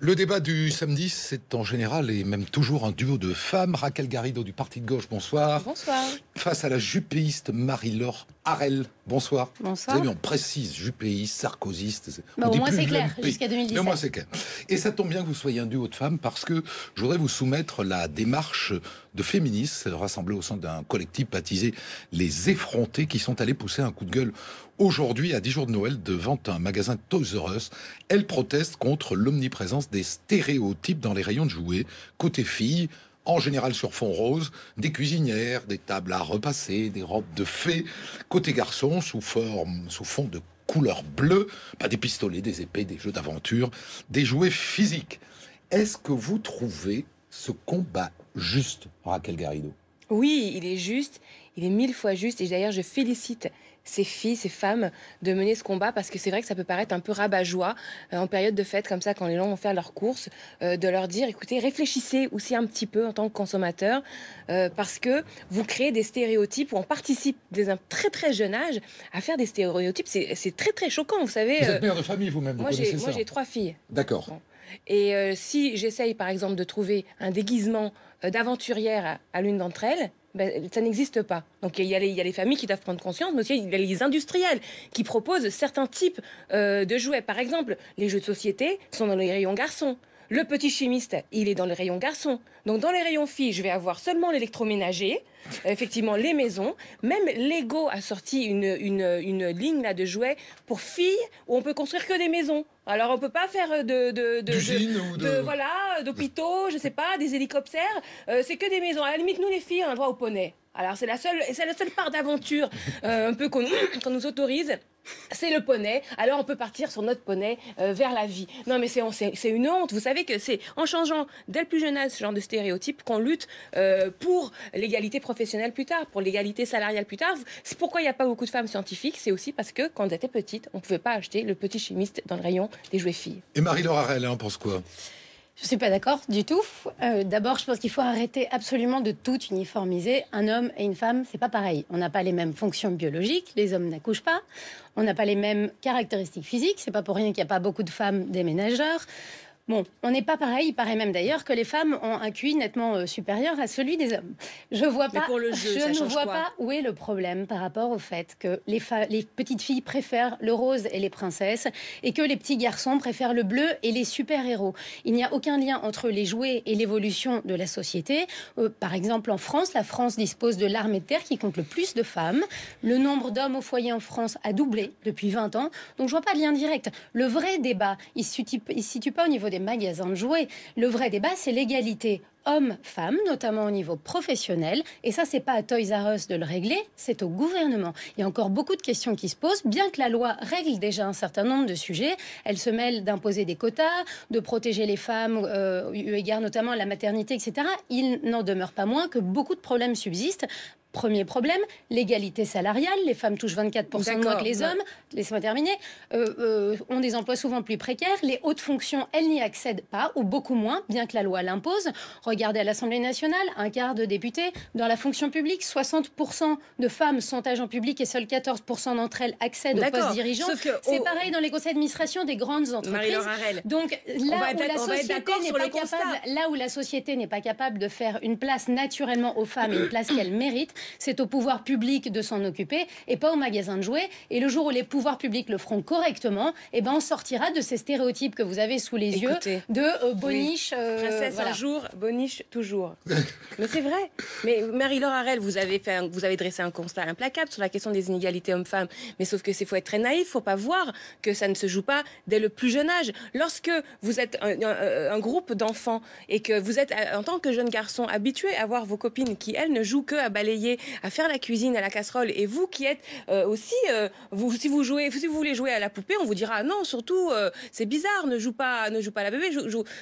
Le débat du samedi, c'est en général et même toujours un duo de femmes. Raquel Garrido du Parti de gauche, bonsoir. Bonsoir. Face à la jupéiste Marie-Laure Harel, bonsoir. Bonsoir. Vous savez, on précise jupéiste, sarkozyste. Au moins c'est clair, jusqu'à 2017. Au moins c'est clair. Et ça tombe bien que vous soyez un duo de femmes parce que je voudrais vous soumettre la démarche de féministes rassemblées au sein d'un collectif baptisé Les Effrontés qui sont allés pousser un coup de gueule aujourd'hui, à 10 jours de Noël, devant un magasin Toys R Us. Elles protestent contre l'omniprésence des stéréotypes dans les rayons de jouets. Côté filles, en général sur fond rose, des cuisinières, des tables à repasser, des robes de fées. Côté garçons, sous fond de couleur bleue, des pistolets, des épées, des jeux d'aventure, des jouets physiques. Est-ce que vous trouvez ce combat juste, Raquel Garrido? Oui, il est juste, il est 1000 fois juste. Et d'ailleurs, je félicite ces filles, ces femmes de mener ce combat parce que c'est vrai que ça peut paraître un peu rabat-joie en période de fête comme ça, quand les gens vont faire leurs courses, de leur dire, écoutez, réfléchissez aussi un petit peu en tant que consommateur parce que vous créez des stéréotypes ou on participe dès un très très jeune âge à faire des stéréotypes. C'est très très choquant, vous savez. Vous êtes mère de famille vous-même, Moi j'ai 3 filles. D'accord. Bon. Et si j'essaye par exemple de trouver un déguisement d'aventurière à l'une d'entre elles, ça n'existe pas. Donc il y a les familles qui doivent prendre conscience, mais aussi il y a les industriels qui proposent certains types de jouets. Par exemple, les jeux de société sont dans les rayons garçons. Le petit chimiste, il est dans les rayons garçons. Donc dans les rayons filles, je vais avoir seulement l'électroménager, effectivement les maisons. Même Lego a sorti une ligne là, de jouets pour filles où on peut construire que des maisons. Alors on peut pas faire d'hôpitaux, je sais pas, des hélicoptères. C'est que des maisons. À la limite, nous les filles, on a le droit au poney. Alors c'est la seule part d'aventure un peu qu'on nous autorise. C'est le poney, alors on peut partir sur notre poney vers la vie. Non mais c'est une honte, vous savez que c'est en changeant dès le plus jeune âge ce genre de stéréotypes qu'on lutte pour l'égalité professionnelle plus tard, pour l'égalité salariale plus tard. C'est pourquoi il n'y a pas beaucoup de femmes scientifiques, c'est aussi parce que quand on était petite, on ne pouvait pas acheter le petit chimiste dans le rayon des jouets filles. Et Marie-Laure Harel, on pense quoi? Je ne suis pas d'accord du tout. D'abord, je pense qu'il faut arrêter absolument de tout uniformiser. Un homme et une femme, c'est pas pareil. On n'a pas les mêmes fonctions biologiques. Les hommes n'accouchent pas. On n'a pas les mêmes caractéristiques physiques. C'est pas pour rien qu'il n'y a pas beaucoup de femmes déménageurs. Bon, on n'est pas pareil. Il paraît même d'ailleurs que les femmes ont un QI nettement supérieur à celui des hommes. Je vois pas. Mais pour le jeu, je ne vois pas où est le problème par rapport au fait que les petites filles préfèrent le rose et les princesses et que les petits garçons préfèrent le bleu et les super-héros. Il n'y a aucun lien entre les jouets et l'évolution de la société. Par exemple, en France, la France dispose de l'armée de terre qui compte le plus de femmes. Le nombre d'hommes au foyer en France a doublé depuis 20 ans. Donc je vois pas de lien direct. Le vrai débat, il se situe pas au niveau des magasins de jouets. Le vrai débat, c'est l'égalité hommes-femmes, notamment au niveau professionnel. Et ça, c'est pas à Toys R Us de le régler, c'est au gouvernement. Il y a encore beaucoup de questions qui se posent. Bien que la loi règle déjà un certain nombre de sujets, elle se mêle d'imposer des quotas, de protéger les femmes, eu égard notamment à la maternité, etc. Il n'en demeure pas moins que beaucoup de problèmes subsistent. Premier problème, l'égalité salariale. Les femmes touchent 24% de moins que les hommes. Laissez-moi terminer. Ont des emplois souvent plus précaires. Les hautes fonctions, elles n'y accèdent pas, ou beaucoup moins, bien que la loi l'impose. Regardez à l'Assemblée nationale, un quart de députés. Dans la fonction publique, 60% de femmes sont agents publics et seuls 14% d'entre elles accèdent aux postes dirigeants. C'est pareil dans les conseils d'administration des grandes entreprises. Donc là où la société n'est pas capable de faire une place naturellement aux femmes et une place qu'elles méritent, c'est au pouvoir public de s'en occuper et pas au magasin de jouets. Et le jour où les pouvoirs publics le feront correctement, on sortira de ces stéréotypes que vous avez sous les yeux de boniche. Princesse un jour, boniche toujours. Mais c'est vrai. Mais Marie-Laure Harel, vous avez dressé un constat implacable sur la question des inégalités hommes-femmes. Mais sauf que faut être très naïf, faut pas voir que ça ne se joue pas dès le plus jeune âge. Lorsque vous êtes un groupe d'enfants et que vous êtes en tant que jeune garçon habitué à voir vos copines qui elles ne jouent que à balayer, à faire la cuisine, à la casserole, et vous qui êtes aussi, si vous voulez jouer à la poupée, on vous dira non, surtout c'est bizarre, ne joue pas à la bébé.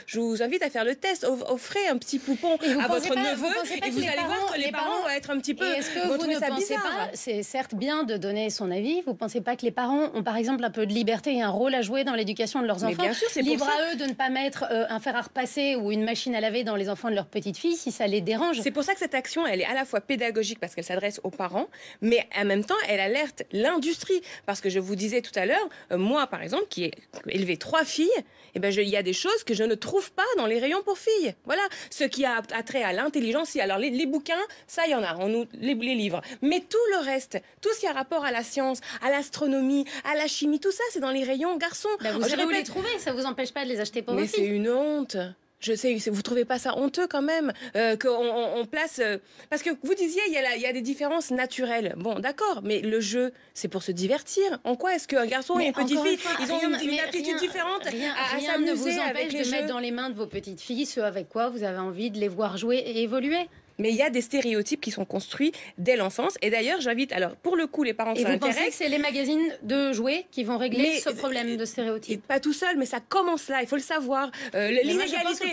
Je vous invite à faire le test, offrez un petit poupon à votre neveu et vous allez voir que les parents vont être un petit peu. Est-ce que vous ne pensez pas, c'est certes bien de donner son avis, vous ne pensez pas que les parents ont par exemple un peu de liberté et un rôle à jouer dans l'éducation de leurs enfants? Bien sûr, c'est libre à eux de ne pas mettre un fer à repasser ou une machine à laver dans les enfants de leur petite fille si ça les dérange. C'est pour ça que cette action, elle est à la fois pédagogique scientifique parce qu'elle s'adresse aux parents, mais en même temps, elle alerte l'industrie. Parce que je vous disais tout à l'heure, moi, par exemple, qui ai élevé 3 filles, eh ben, il y a des choses que je ne trouve pas dans les rayons pour filles. Voilà. Ce qui a trait à l'intelligence, alors les bouquins, ça, il y en a, les livres. Mais tout le reste, tout ce qui a rapport à la science, à l'astronomie, à la chimie, tout ça, c'est dans les rayons garçons. Bah, vous savez où les trouver, ça vous empêche pas de les acheter pour vos filles. Mais c'est une honte. Je sais, vous trouvez pas ça honteux quand même qu'on place... parce que vous disiez, il y a des différences naturelles. Bon, d'accord, mais le jeu, c'est pour se divertir. En quoi est-ce qu'un garçon et une petite fille, ils ont une aptitude différente à rien ne vous s'amuser avec empêche les de jeux. mettre dans les mains de vos petites filles ce avec quoi vous avez envie de les voir jouer et évoluer. Mais il y a des stéréotypes qui sont construits dès l'enfance. Et d'ailleurs, j'invite, alors pour le coup, les parents qui s'intéressent... Et vous pensez que c'est les magazines de jouets qui vont régler ce problème de stéréotypes? Pas tout seul, mais ça commence là, il faut le savoir. L'inégalité,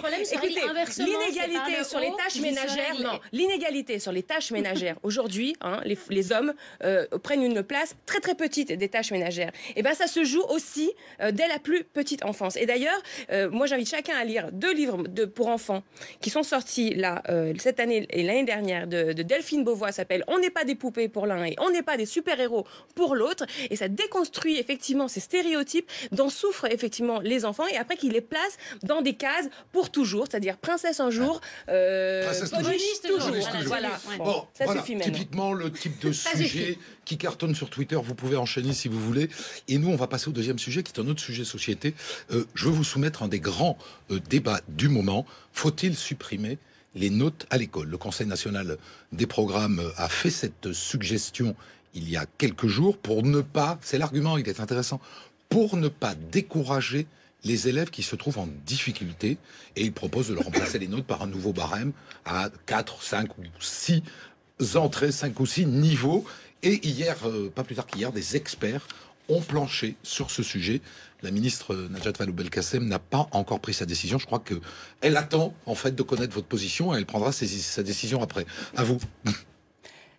l'inégalité sur les tâches ménagères, non, l'inégalité sur les tâches ménagères. Aujourd'hui, hein, les hommes prennent une place très très petite des tâches ménagères. Et ben ça se joue aussi dès la plus petite enfance. Et d'ailleurs, moi j'invite chacun à lire 2 livres pour enfants qui sont sortis là cette année et l'année dernière de Delphine Beauvois, s'appelle « On n'est pas des poupées pour l'un et on n'est pas des super-héros pour l'autre ». Et ça déconstruit effectivement ces stéréotypes dont souffrent effectivement les enfants et après qu'ils les placent dans des cases pour toujours, c'est-à-dire princesse un jour, princesse toujours. Voilà. Ouais. Bon, ça voilà, suffit maintenant. typiquement le type de sujet qui cartonne sur Twitter, vous pouvez enchaîner si vous voulez. Et nous, on va passer au deuxième sujet qui est un autre sujet société. Je veux vous soumettre un des grands débats du moment. Faut-il supprimer les notes à l'école? Le Conseil national des programmes a fait cette suggestion il y a quelques jours pour ne pas, c'est l'argument, il est intéressant, pour ne pas décourager les élèves qui se trouvent en difficulté, et il propose de leur remplacer les notes par un nouveau barème à 4, 5 ou 6 entrées, 5 ou 6 niveaux. Et hier, pas plus tard qu'hier, des experts ont planché sur ce sujet. La ministre Najat Vallaud-Belkacem n'a pas encore pris sa décision. Je crois qu'elle attend en fait de connaître votre position et elle prendra sa décision après. À vous.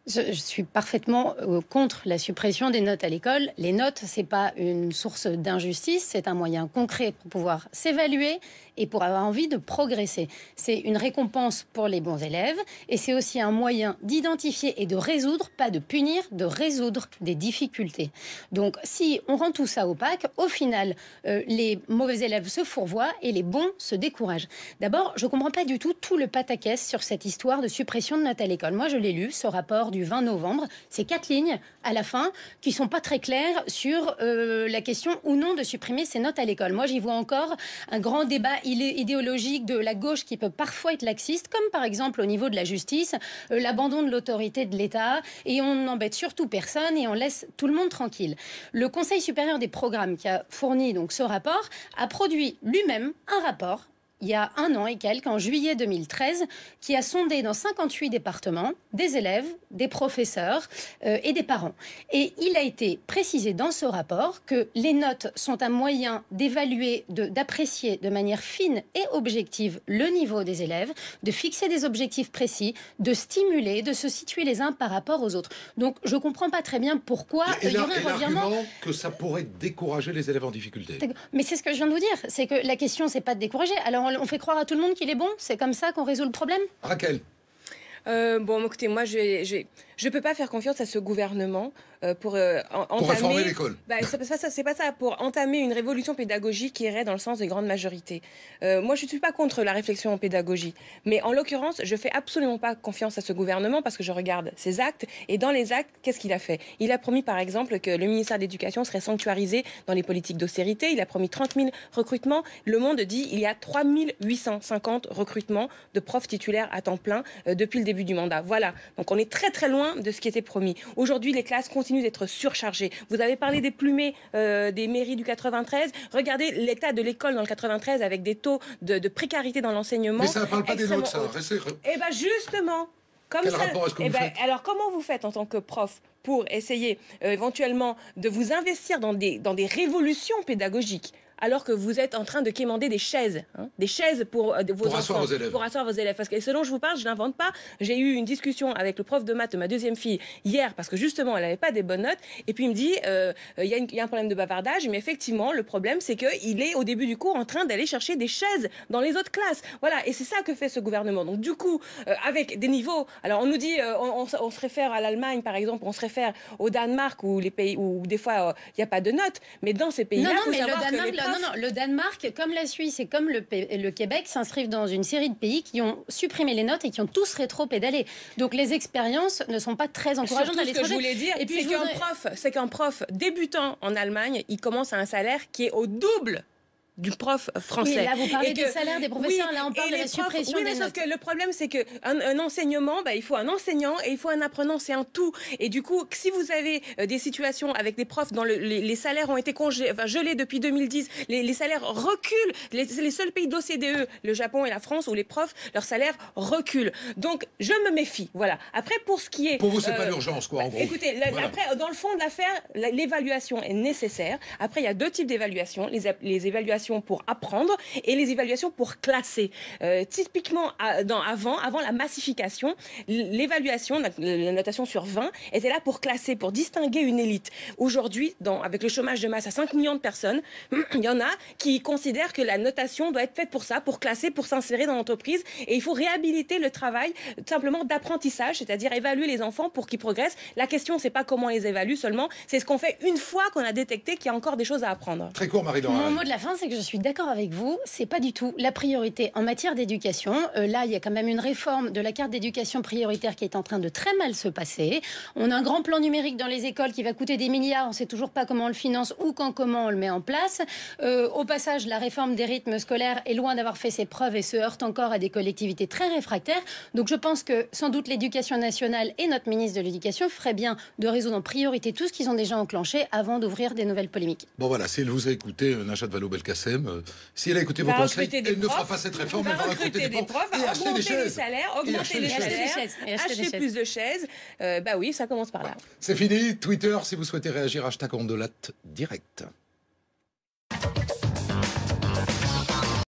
Je suis parfaitement contre la suppression des notes à l'école. Les notes, c'est pas une source d'injustice, c'est un moyen concret pour pouvoir s'évaluer et pour avoir envie de progresser. C'est une récompense pour les bons élèves et c'est aussi un moyen d'identifier et de résoudre, pas de punir, de résoudre des difficultés. Donc si on rend tout ça opaque, au final, les mauvais élèves se fourvoient et les bons se découragent. D'abord, je ne comprends pas du tout le pataquès sur cette histoire de suppression de notes à l'école. Moi, je l'ai lu, ce rapport du 20 novembre. C'est 4 lignes à la fin qui sont pas très claires sur la question ou non de supprimer ces notes à l'école. Moi, j'y vois encore un grand débat idéologique de la gauche qui peut parfois être laxiste, comme par exemple au niveau de la justice, l'abandon de l'autorité de l'État, et on n'embête surtout personne et on laisse tout le monde tranquille. Le Conseil supérieur des programmes qui a fourni donc ce rapport a produit lui-même un rapport il y a 1 an et quelques, en juillet 2013, qui a sondé dans 58 départements des élèves, des professeurs et des parents. Et il a été précisé dans ce rapport que les notes sont un moyen d'évaluer, d'apprécier de manière fine et objective le niveau des élèves, de fixer des objectifs précis, de stimuler, de se situer les uns par rapport aux autres. Donc je ne comprends pas très bien pourquoi il y aurait un revirement. Que ça pourrait décourager les élèves en difficulté. Mais c'est ce que je viens de vous dire, c'est que la question, c'est pas de décourager. Alors on fait croire à tout le monde qu'il est bon? C'est comme ça qu'on résout le problème? Raquel. Bon, écoutez, moi, je peux pas faire confiance à ce gouvernement pour entamer... Pour réformer l'école. C'est pas ça. Pour entamer une révolution pédagogique qui irait dans le sens des grandes majorités. Moi, je suis pas contre la réflexion en pédagogie. Mais en l'occurrence, je fais absolument pas confiance à ce gouvernement parce que je regarde ses actes. Et dans les actes, qu'est-ce qu'il a fait? Il a promis, par exemple, que le ministère de l'Éducation serait sanctuarisé dans les politiques d'austérité. Il a promis 30 000 recrutements. Le Monde dit il y a 3 850 recrutements de profs titulaires à temps plein depuis le début du mandat. Voilà. Donc on est très très loin de ce qui était promis. Aujourd'hui, les classes continuent d'être surchargées. Vous avez parlé des plumés des mairies du 93. Regardez l'état de l'école dans le 93 avec des taux de précarité dans l'enseignement. Mais ça ne parle pas des notes, ça. Eh bien justement, comme quel ça. Rapport est-ce que vous faites? Alors comment vous faites en tant que prof pour essayer éventuellement de vous investir dans des révolutions pédagogiques? alors que vous êtes en train de quémander des chaises, hein, des chaises pour vos enfants, asseoir vos élèves. pour asseoir vos élèves. Parce que selon je vous parle, je n'invente pas. J'ai eu une discussion avec le prof de maths de ma deuxième fille hier parce que justement elle n'avait pas des bonnes notes et puis il me dit il y a un problème de bavardage, mais effectivement le problème c'est qu'il est au début du cours en train d'aller chercher des chaises dans les autres classes. Voilà, et c'est ça que fait ce gouvernement. Donc du coup, avec des niveaux, alors on nous dit, on se réfère à l'Allemagne par exemple, on se réfère au Danemark ou les pays où des fois il n'y a pas de notes, mais dans ces pays-là, il faut savoir que les profs... le Danemark, comme la Suisse et comme le Québec, s'inscrivent dans une série de pays qui ont supprimé les notes et qui ont tous rétro-pédalé. Donc les expériences ne sont pas très encourageantes à l'étranger. Ce que je voulais dire, c'est qu'un prof débutant en Allemagne, il commence à un salaire qui est au double du prof français. Oui, là, vous parlez du salaire des professeurs, là, on parle de la suppression des notes. Sauf que le problème, c'est qu'un enseignement, il faut un enseignant et il faut un apprenant, c'est un tout. Et du coup, si vous avez des situations avec des profs dont les salaires ont été gelés depuis 2010, les salaires reculent. C'est les seuls pays d'OCDE, le Japon et la France, où les profs, leurs salaires reculent. Donc, je me méfie. Voilà. Après, pour ce qui est... Pour vous, c'est pas l'urgence, quoi, en gros. Écoutez, voilà. Après, dans le fond de l'affaire, l'évaluation est nécessaire. Après, il y a deux types d'évaluations. Les évaluations pour apprendre et les évaluations pour classer. Typiquement, avant la massification, l'évaluation, la notation sur 20, était là pour classer, pour distinguer une élite. Aujourd'hui, avec le chômage de masse à 5 millions de personnes, il y en a qui considèrent que la notation doit être faite pour ça, pour classer, pour s'insérer dans l'entreprise. Et il faut réhabiliter le travail simplement d'apprentissage, c'est-à-dire évaluer les enfants pour qu'ils progressent. La question, c'est pas comment on les évalue seulement, c'est ce qu'on fait une fois qu'on a détecté qu'il y a encore des choses à apprendre. Très court, Marie-Laure. Mon mot de la fin, c'est que je suis d'accord avec vous. C'est pas du tout la priorité en matière d'éducation. Là, il y a quand même une réforme de la carte d'éducation prioritaire qui est en train de très mal se passer. On a un grand plan numérique dans les écoles qui va coûter des milliards. On ne sait toujours pas comment on le finance ou comment on le met en place. Au passage, la réforme des rythmes scolaires est loin d'avoir fait ses preuves et se heurte encore à des collectivités très réfractaires. Donc je pense que sans doute l'éducation nationale et notre ministre de l'Éducation feraient bien de résoudre en priorité tout ce qu'ils ont déjà enclenché avant d'ouvrir des nouvelles polémiques. Bon voilà, si elle vous a écouté, Najat Vallaud-Belkacem, si elle a écouté vos conseils, elle ne fera pas cette réforme, elle va recruter des profs et acheter des chaises. Augmenter les salaires, acheter plus de chaises. Oui, ça commence par là. C'est fini. Twitter, si vous souhaitez réagir, #Ondelat direct.